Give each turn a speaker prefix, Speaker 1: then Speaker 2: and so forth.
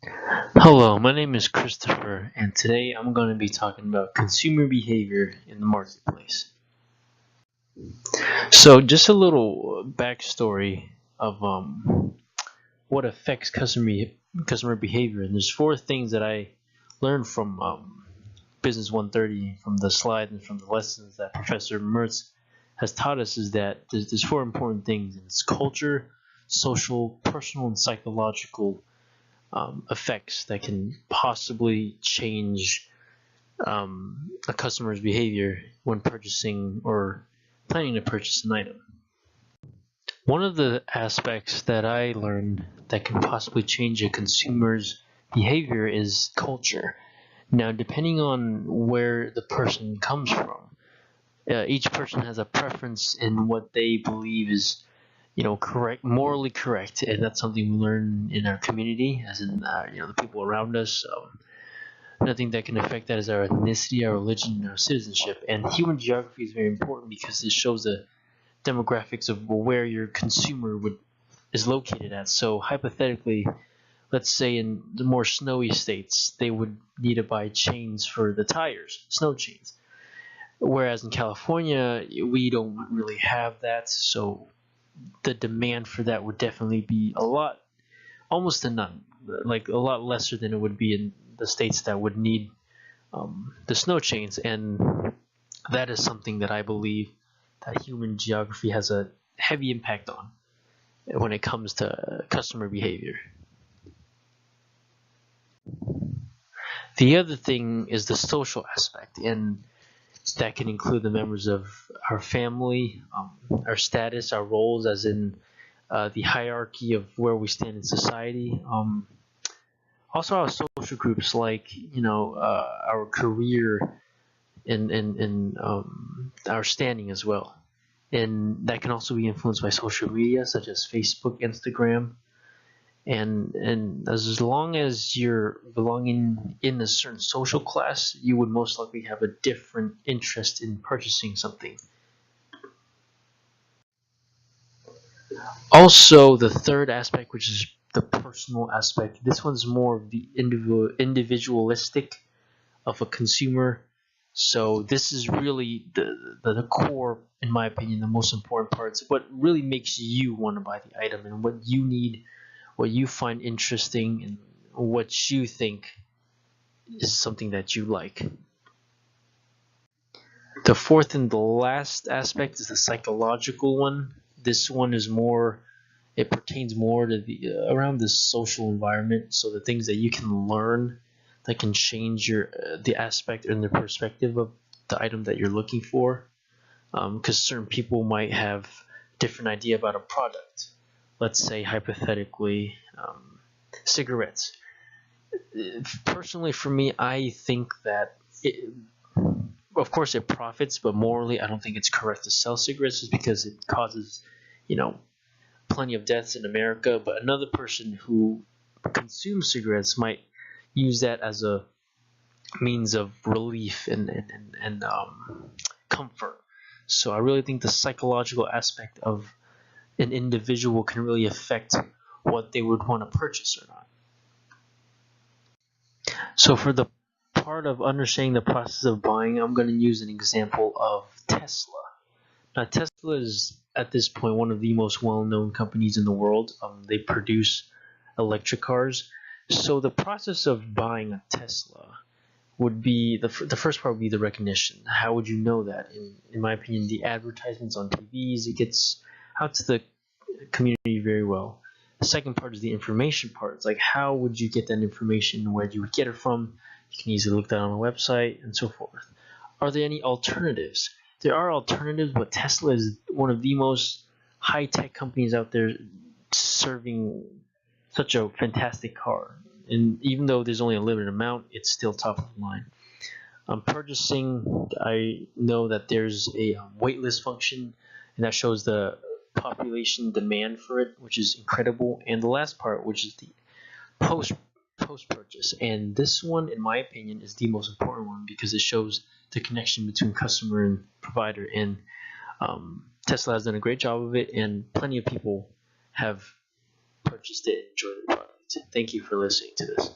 Speaker 1: Hello, my name is Christopher, and today I'm going to be talking about consumer behavior in the marketplace. So, just a little backstory of what affects customer behavior, and there's four things that I learned from Business 130, from the slide and from the lessons that Professor Mertz has taught us. Is that there's four important things, and it's culture, social, personal, and psychological effects that can possibly change a customer's behavior when purchasing or planning to purchase an item. One of the aspects that I learned that can possibly change a consumer's behavior is culture. Now, depending on where the person comes from, each person has a preference in what they believe is, correct, morally correct, and that's something we learn in our community, as in, the people around us. Nothing that can affect that is our ethnicity, our religion, and our citizenship. And human geography is very important because it shows the demographics of where your consumer is located at. So hypothetically, let's say in the more snowy states, they would need to buy chains for the tires, snow chains. Whereas in California, we don't really have that, so the demand for that would definitely be almost to none, like a lot lesser than it would be in the states that would need the snow chains. And that is something that I believe that human geography has a heavy impact on when it comes to customer behavior. The other thing is the social aspect, and that can include the members of our family, our status, our roles, as in the hierarchy of where we stand in society. Also, our social groups, like our career and our standing as well, and that can also be influenced by social media such as Facebook, Instagram, and as long as you're belonging in a certain social class, you would most likely have a different interest in purchasing something. Also, the third aspect, which is the personal aspect, this one's more of the individualistic of a consumer. So this is really the core, in my opinion, the most important parts. What really makes you want to buy the item and what you need, what you find interesting, and what you think is something that you like. The fourth and the last aspect is the psychological one. This one is more, it pertains more to the around the social environment. So the things that you can learn that can change the aspect and the perspective of the item that you're looking for. Because certain people might have different idea about a product. Let's say hypothetically, cigarettes. Personally, for me, I think that of course it profits, but morally, I don't think it's correct to sell cigarettes just because it causes, you know, plenty of deaths in America. But another person who consumes cigarettes might use that as a means of relief and comfort. So I really think the psychological aspect of an individual can really affect what they would want to purchase or not. So for the part of understanding the process of buying, I'm going to use an example of Tesla. Now, Tesla is at this point one of the most well-known companies in the world. They produce electric cars. So the process of buying a Tesla would be the first part would be the recognition. How would you know that? In my opinion, the advertisements on TVs, it gets out to the community very well. The second part is the information part. It's like, how would you get that information? Where you would get it from? You can easily look that on a website and so forth. Are there any alternatives? There are alternatives, but Tesla is one of the most high-tech companies out there, serving such a fantastic car. And even though there's only a limited amount, it's still top of the line. Purchasing, I know that there's a waitlist function, and that shows the population demand for it, which is incredible. And the last part, which is the post post purchase, and this one, in my opinion, is the most important one because it shows the connection between customer and provider. And Tesla has done a great job of it, and plenty of people have purchased it and enjoyed the product. Thank you for listening to this.